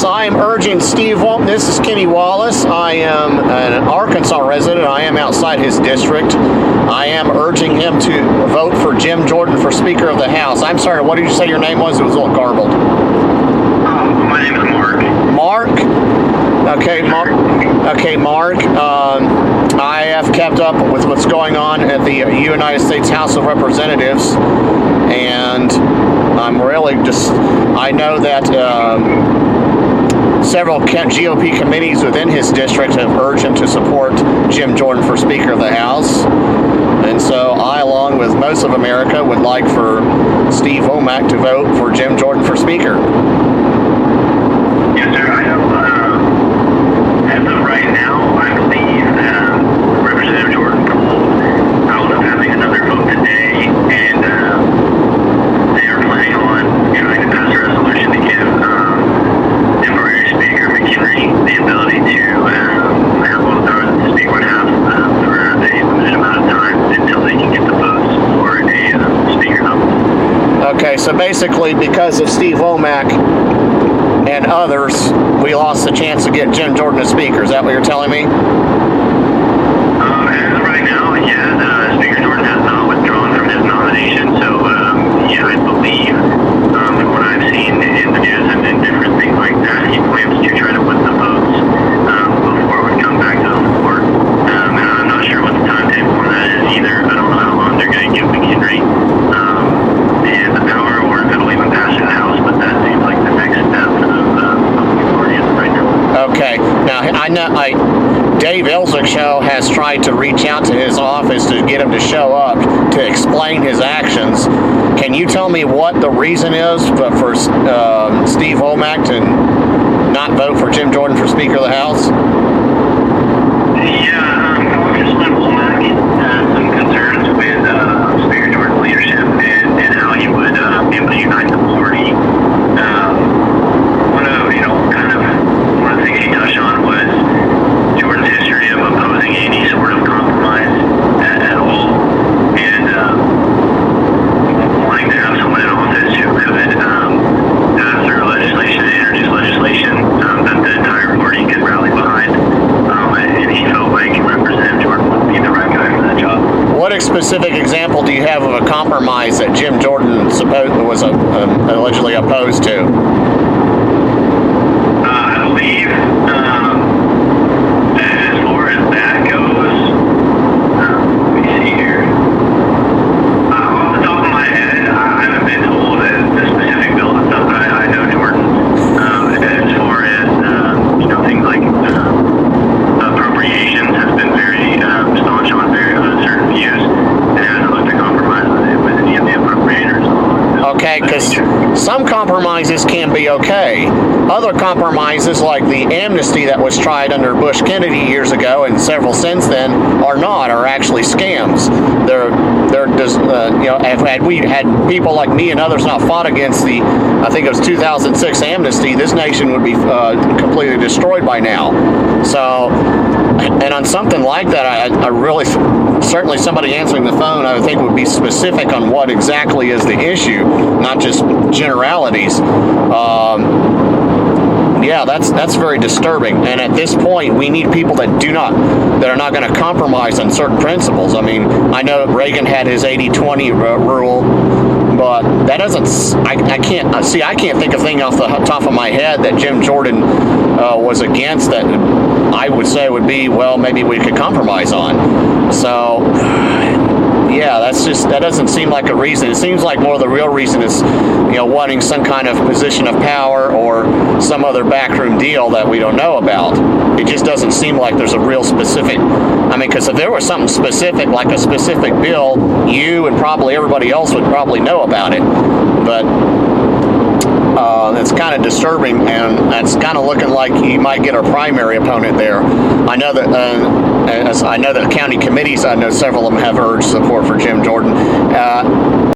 Yes, I am urging Steve Womack. This is Kenny Wallace. I am an Arkansas resident. I am outside his district. I am urging him to vote for Jim Jordan for Speaker of the House. I'm sorry, what did you say your name was? It was a little garbled. My name is Mark. Mark? Okay, Mark. Okay, Mark. I have kept up with what's going on at the United States House of Representatives, and I'm really I know that several GOP committees within his district have urged him to support Jim Jordan for Speaker of the House. And so I, along with most of America, would like for Steve Womack to vote for Jim Jordan for Speaker. Yes, sir. I know, as of right now, I believe Representative Jordan pulled out of having another vote today, and they are planning on trying to pass a resolution to give temporary Speaker McHenry the ability to have all the powers that the Speaker would have for a limited amount of time until they can get the votes for a Speaker nominee. Okay, so basically because of Steve Womack and others, we lost the chance to get Jim Jordan as Speaker. Is that what you're telling me? As of right now, yeah, Speaker Jordan has not withdrawn from his nomination, so yeah, I believe from what I've seen in the news and in different things like that, he plans to try to win the votes before it would come back to the floor. And I'm not sure what the timetable on that is either. I don't know how long they're going to give McHenry and the power, or if it'll even pass through the House, but that seems like the next step for the majority right now. Okay. Now, I know Dave Elzic's show has tried to reach out to his office to get him to show up to explain his actions. Can you tell me what the reason is for Steve Womack to not vote for Jim Jordan for Speaker of the House? Yeah, Congressman Womack has some concerns with Speaker Jordan's leadership and how he would be able to unite the party. One of the things he touched on was Jordan's history of opposing any sort of compromise at all, and wanting to have someone in office who could pass through legislation and introduce legislation that the entire party could rally behind. And he felt like Representative Jordan would be the right guy for that job. What specific example do you have of a compromise that Jim Jordan was allegedly opposed to? I believe, as far as that goes, let me see here. Off the top of my head, I haven't been told the specific bills and stuff, but I know Jordan, as far as, things like appropriations, has been very staunch on certain views, and hasn't looked to compromise with any of the appropriators. Okay, because some compromises can be okay. Other compromises, like the amnesty that was tried under Bush Kennedy years ago and several since then, are actually scams. Had we had people like me and others not fought against the, I think it was 2006 amnesty, this nation would be completely destroyed by now. So, and on something like that, I really, certainly somebody answering the phone, I would think would be specific on what exactly is the issue, not just generalities. Yeah, that's very disturbing. And at this point, we need people that are not going to compromise on certain principles. I mean, I know Reagan had his 80-20 rule, but that doesn't. I can't think of a thing off the top of my head that Jim Jordan was against that I would say would be, well, maybe we could compromise on. So, yeah, that doesn't seem like a reason. It seems like more the real reason is, wanting some kind of position of power or some other backroom deal that we don't know about. It just doesn't seem like there's a real specific. I mean, because if there was something specific, like a specific bill, you and probably everybody else would probably know about it. But it's kind of disturbing, and it's kind of looking like you might get a primary opponent there. I know that county committees, I know several of them have urged support for Jim Jordan.